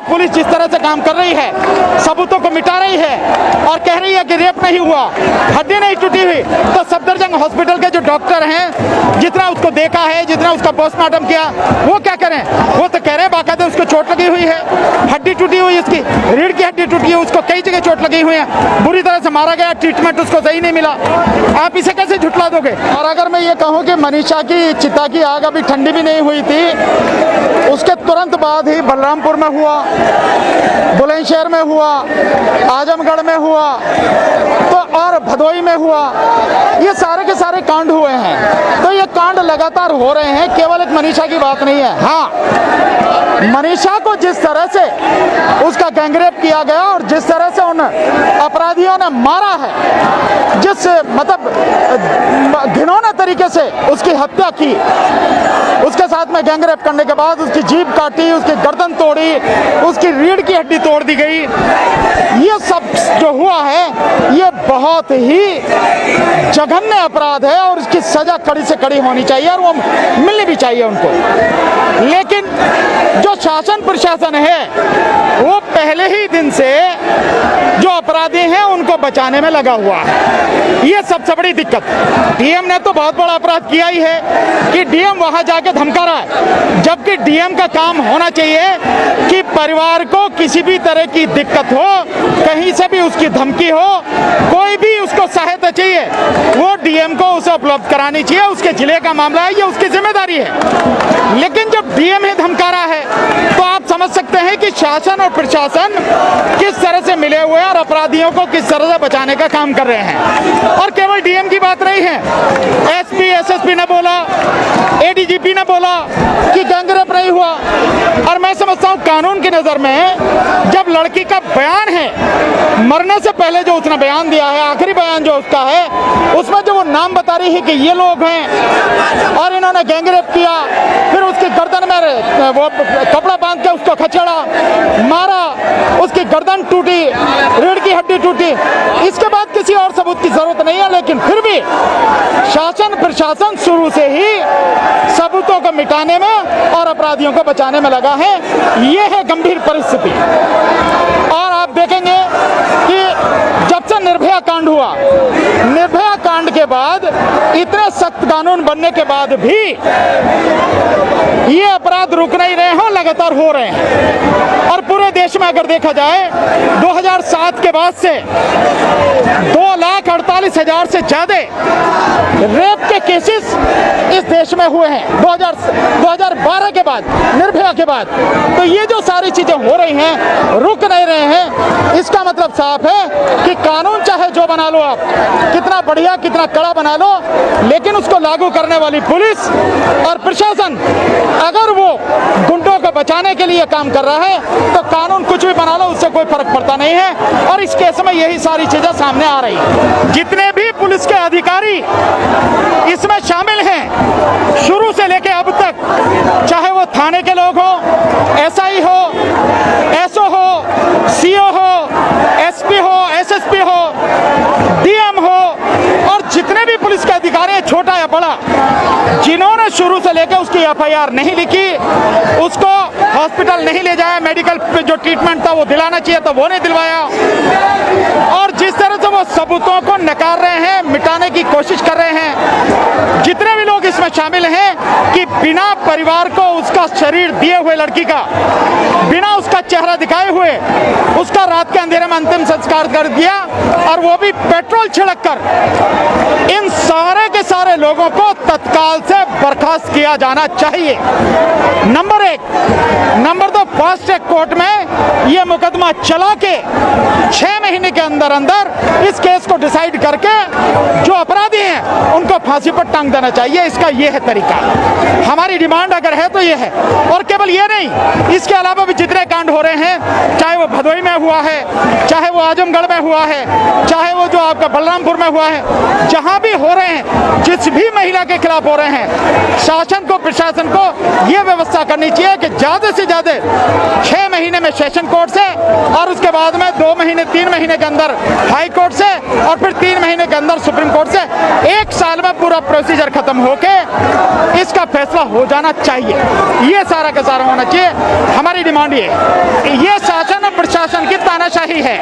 Police जिस तरह से काम कर रही है, सबूतों को मिटा रही है और कह रही है कि रेप नहीं हुआ, हड्डी नहीं टूटी हुई, तो सफदरजंग हॉस्पिटल के जो डॉक्टर हैं, जितना उसको देखा है, जितना उसका पोस्टमार्टम किया, वो क्या करें? वो तो कह रहे हैं बाकायदा उसको चोट लगी हुई है, हड्डी टूटी हुई, उसकी रीढ़ की हड्डी टूटी है, उसको कई जगह चोट लगी हुई है, बुरी तरह से मारा गया, ट्रीटमेंट उसको सही नहीं मिला। आप इसे कैसे झुठला दोगे? और अगर मैं ये कहूँ कि मनीषा की चिता की आग अभी ठंडी भी नहीं हुई थी, उसके तुरंत बाद ही बलरामपुर में हुआ, बुलंदशहर में हुआ, आजमगढ़ में हुआ, तो और भदोई में हुआ, ये सारे के सारे कांड हुए हैं। तो ये कांड लगातार हो रहे हैं, केवल एक मनीषा की बात नहीं है। हाँ, मनीषा को जिस तरह से उसका गैंगरेप किया गया और जिस तरह से उन अपराधियों ने मारा है, जिस मतलब घिनौने तरीके से उसकी हत्या की, उसके साथ में गैंगरेप करने के बाद उसकी जीभ काटी, उसकी गर्दन तोड़ी, उसकी रीढ़ की हड्डी तोड़ दी गई, ये सब जो हुआ है ये बहुत ही जघन्य अपराध है और इसकी सजा कड़ी से कड़ी होनी चाहिए और वो मिलनी भी चाहिए उनको। लेकिन जो शासन प्रशासन है वो पहले ही दिन से जो अपराधी हैं उनको बचाने में लगा हुआ है, ये सबसे बड़ी दिक्कत। डीएम ने तो बहुत बड़ा अपराध किया ही है कि डीएम वहां जाके धमका रहा है, जबकि डीएम का काम होना चाहिए कि परिवार को किसी भी तरह की दिक्कत हो, कहीं से भी उसकी धमकी हो, कोई भी उसको सहायता चाहिए, वो डीएम को उसे उपलब्ध करानी चाहिए। उसके जिले का मामला है, ये उसकी जिम्मेदारी है। लेकिन जब डीएम ही धमका रहा है तो आप समझ सकते हैं कि शासन और प्रशासन किस तरह से मिले हुए हैं और अपराधियों को किस तरह से बचाने का काम कर रहे हैं। और केवल डीएम की बात नहीं है, एसपी एसएसपी ने बोला, एडीजीपी ने बोला कि गैंगरेप नहीं हुआ। और मैं समझता हूं कानून की नजर में जब लड़की का बयान है, मरने से पहले जो उसने बयान दिया है, आखिरी बयान जो उसका है, उसमें जो वो नाम बता रही है कि ये लोग हैं और इन्होंने गैंगरेप किया, फिर उसकी गर्दन में वो कपड़ा बांध के उसको खचेड़ा, मारा, उसकी गर्दन टूटी, रीढ़ की हड्डी टूटी, इसके बाद किसी और सबूत की जरूरत नहीं है। लेकिन फिर भी शासन प्रशासन शुरू से ही सबूतों को मिटाने में और अपराधियों को बचाने में लगा है। ये है गंभीर परिस्थिति। और आप देखेंगे कि जब से निर्भया कांड हुआ, निर्भया कांड के बाद इतने सख्त कानून बनने के बाद भी ये अपराध रुक नहीं रहे हैं, लगातार हो रहे हैं। और पूरे देश में अगर देखा जाए 2007 के बाद से 2,48,000 से ज्यादा रेप के केसेस इस देश में हुए हैं 2012 के बाद, निर्भया के बाद। तो ये जो सारी चीजें हो रही हैं, रुक नहीं रहे हैं, इसका मतलब साफ है कि कानून चाहे जो बना लो आप, कितना बढ़िया कितना कड़ा बना लो, लेकिन उसको लागू करने वाली पुलिस और प्रशासन अगर वो गुंडों को बचाने के लिए काम कर रहा है तो कानून कुछ भी बना लो उससे कोई फर्क पड़ता नहीं है। और इस केस में यही सारी चीजें सामने आ रही हैं। जितने भी पुलिस के अधिकारी इसमें शामिल हैं शुरू से लेकर अब तक, चाहे वो थाने के लोग हो, एसआई हो, एसओ हो, सीओ हो, एसपी हो, एसएसपी हो, डीएम हो, और जितने भी पुलिस के अधिकारी हैं, छोटा या बड़ा, जिन्होंने शुरू से लेकर उसकी एफआईआर नहीं लिखी, उसको हॉस्पिटल नहीं ले जाया, मेडिकल पे जो ट्रीटमेंट था वो दिलाना चाहिए था वो नहीं दिलवाया, और जिस तरह से वो सबूतों को नकार रहे हैं, मिटाने की कोशिश कर रहे हैं, जितने भी लोग इसमें शामिल हैं कि बिना परिवार को उसका शरीर दिए हुए लड़की का, बिना उसका चेहरा दिखाए हुए उसका रात के अंधेरे में अंतिम संस्कार कर दिया, और वो भी पेट्रोल छिड़क कर, इन सारे के सारे लोगों को तत्काल से बर्खास्त किया जाना चाहिए। Number 1। Number 2, fast track court में ये मुकदमा चला के 6 महीने के अंदर अंदर इस केस को डिसाइड करके जो अपराधी हैं उनको फांसी पर टांग देना चाहिए। इसका ये है तरीका। हमारी डिमांड अगर है तो ये है। और केवल ये नहीं, इसके अलावा भी जितने कांड हो रहे हैं, चाहे वो भदोई में हुआ है, चाहे वो आजमगढ़ में हुआ है, चाहे वो जो आपका बलरामपुर में हुआ है, जहां भी हो रहे हैं, जिस भी महिला के खिलाफ हो रहे हैं, शासन को प्रशासन को ये व्यवस्था करनी चाहिए कि ज्यादा से ज्यादा 6 महीने में सेशन कोर्ट से, और उसके बाद में 2 महीने 3 महीने के अंदर हाई कोर्ट से, और फिर 3 महीने के अंदर सुप्रीम कोर्ट से। 1 साल में पूरा प्रोसीजर खत्म होके इसका फैसला हो जाना चाहिए। ये सारा का सारा होना चाहिए। हमारी डिमांड ये शासन और प्रशासन की तानाशाही है।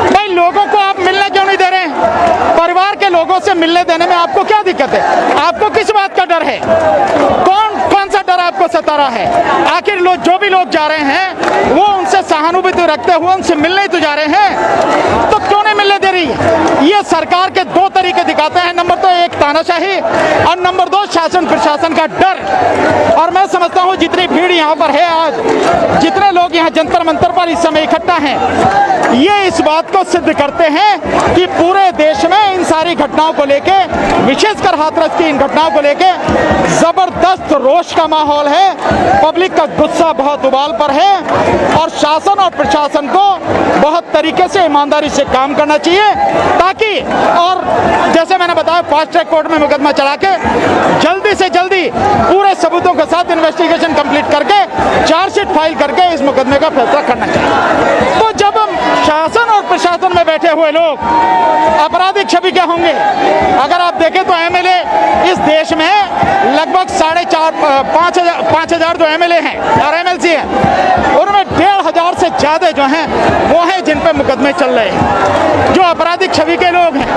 भाई लोगों को आप मिलने क्यों नहीं दे रहे हैं? परिवार के लोगों से मिलने देने में आपको क्या दिक्कत है? आपको किस बात का डर है? कौन सा डर आपको सता रहा है? आखिर जो भी लोग जा रहे हैं वो उनसे सहानुभूति रखते हुए उनसे मिलने ही तो जा रहे हैं, तो क्यों नहीं मिलने दे रही? ये सरकार के 2 तरीके दिखाते हैं। नंबर तो 1 तानाशाही, और नंबर 2 शासन प्रशासन का डर। और मैं समझता हूँ जितनी भीड़ यहाँ पर है आज, जितने लोग यहाँ जंतर मंतर पर इस समय इकट्ठा हैं, ये इस बात को सिद्ध करते हैं कि पूरे देश में इन सारी घटनाओं को लेके, विशेषकर हाथरस की इन घटनाओं को लेके जबरदस्त रोष का माहौल है। पब्लिक का गुस्सा बहुत उबाल पर है, और शासन और प्रशासन को बहुत तरीके से ईमानदारी से काम करना चाहिए, ताकि, और जैसे मैंने बताया, फास्ट ट्रैक कोर्ट में मुकदमा चला के जल्दी से जल्दी पूरे सबूतों के साथ इन्वेस्टिगेशन कंप्लीट करके चार्जशीट फाइल करके इस मुकदमे का फैसला करना चाहिए। तो जब शासन और प्रशासन में बैठे हुए लोग आपराधिक छवि के होंगे, अगर आप देखें तो एमएलए इस देश में लगभग 5,500 जो एमएलए हैं और एमएलसी हैं, उनमें 1,500 से ज्यादा जो हैं वो हैं जिन पे मुकदमे चल रहे हैं, जो आपराधिक छवि के लोग हैं।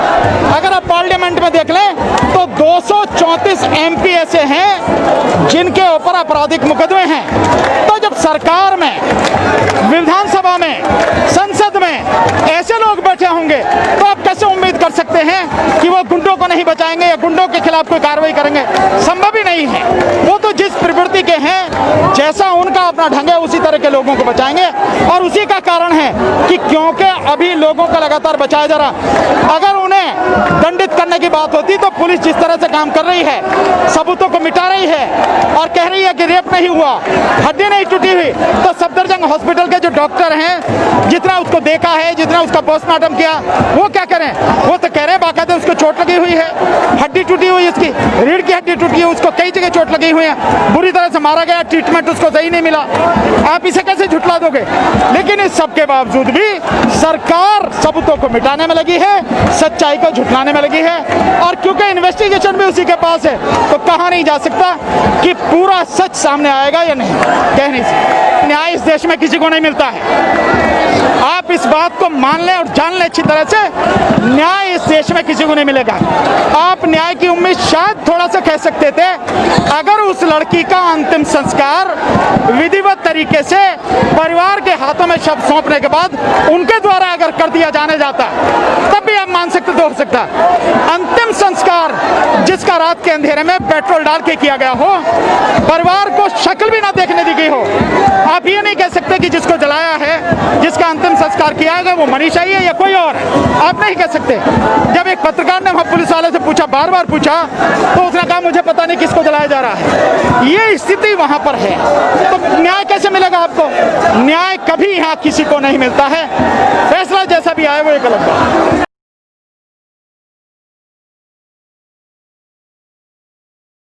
अगर आप पार्लियामेंट में देख लें तो 234 एमपी ऐसे हैं जिनके ऊपर आपराधिक मुकदमे हैं। तो जब सरकार में, विधानसभा में, संसद में ऐसे लोग बैठे होंगे, तो आप कैसे उम्मीद कर सकते हैं कि वो गुंडों को नहीं बचाएंगे या गुंडों के खिलाफ कोई कार्रवाई करेंगे? संभव ही नहीं है। वो तो जिस प्रवृत्ति के हैं, जैसा उनका अपना ढंग है, उसी तरह के लोगों को बचाएंगे। और उसी का कारण है कि क्योंकि अभी लोगों को लगातार बचाया जा रहा। अगर उन्हें दंडित करने की बात होती तो पुलिस जिस तरह से काम कर रही है, सबूतों को मिटा रही है और कह रही है कि रेप नहीं हुआ, हड्डी नहीं टूटी हुई, तो सफदरजंग हॉस्पिटल के जो डॉक्टर हैं, जितना उसको देखा है, जितना उसका पोस्टमार्टम किया, वो क्या करें? वो तो कह रहे हैं बाकायदा उसको चोट लगी हुई है, हड्डी टूटी हुई, उसकी रीढ़ की हड्डी टूटी है, उसको कई जगह चोट लगी हुई है, बुरी तरह से मारा गया, ट्रीटमेंट उसको सही नहीं मिला। आप इसे कैसे झुठला दोगे? लेकिन इस सब के बावजूद भी सरकार सबूतों को मिटाने में लगी है, सच्चाई को झुठलाने में लगी है। और क्योंकि इन्वेस्टिगेशन भी उसी के पास है, तो कहा नहीं जा सकता कि पूरा सच सामने आएगा या नहीं, कह नहीं सकते। न्याय इस देश में किसी को नहीं मिलता है। आप इस बात को मान लें और जान लें अच्छी तरह से, न्याय इस देश में किसी को नहीं मिलेगा। आप न्याय की उम्मीद शायद थोड़ा सा कह सकते थे अगर उस लड़की का अंतिम संस्कार विधिवत तरीके से परिवार के हाथों में शव सौंपने के बाद उनके द्वारा अगर कर दिया जाने जाता, तब भी आप मान सकते, तो हो सकता। अंतिम संस्कार जिसका रात के अंधेरे में पेट्रोल डाल के किया गया हो, परिवार को शक्ल भी ना देखने दी गई हो, आप ये नहीं कह सकते कि जिसको जलाया है, जिसका अंतिम संस्कार किया है, वो मनीषा ही है या कोई और, आप नहीं कह सकते। जब एक पत्रकार ने वहां पुलिस वाले से पूछा, बार बार पूछा, तो उसने कहा मुझे पता नहीं किसको जलाया जा रहा है। ये स्थिति वहां पर है, तो न्याय कैसे मिलेगा आपको? न्याय कभी यहाँ किसी को नहीं मिलता है। फैसला जैसा भी आए वो एक अलग बात।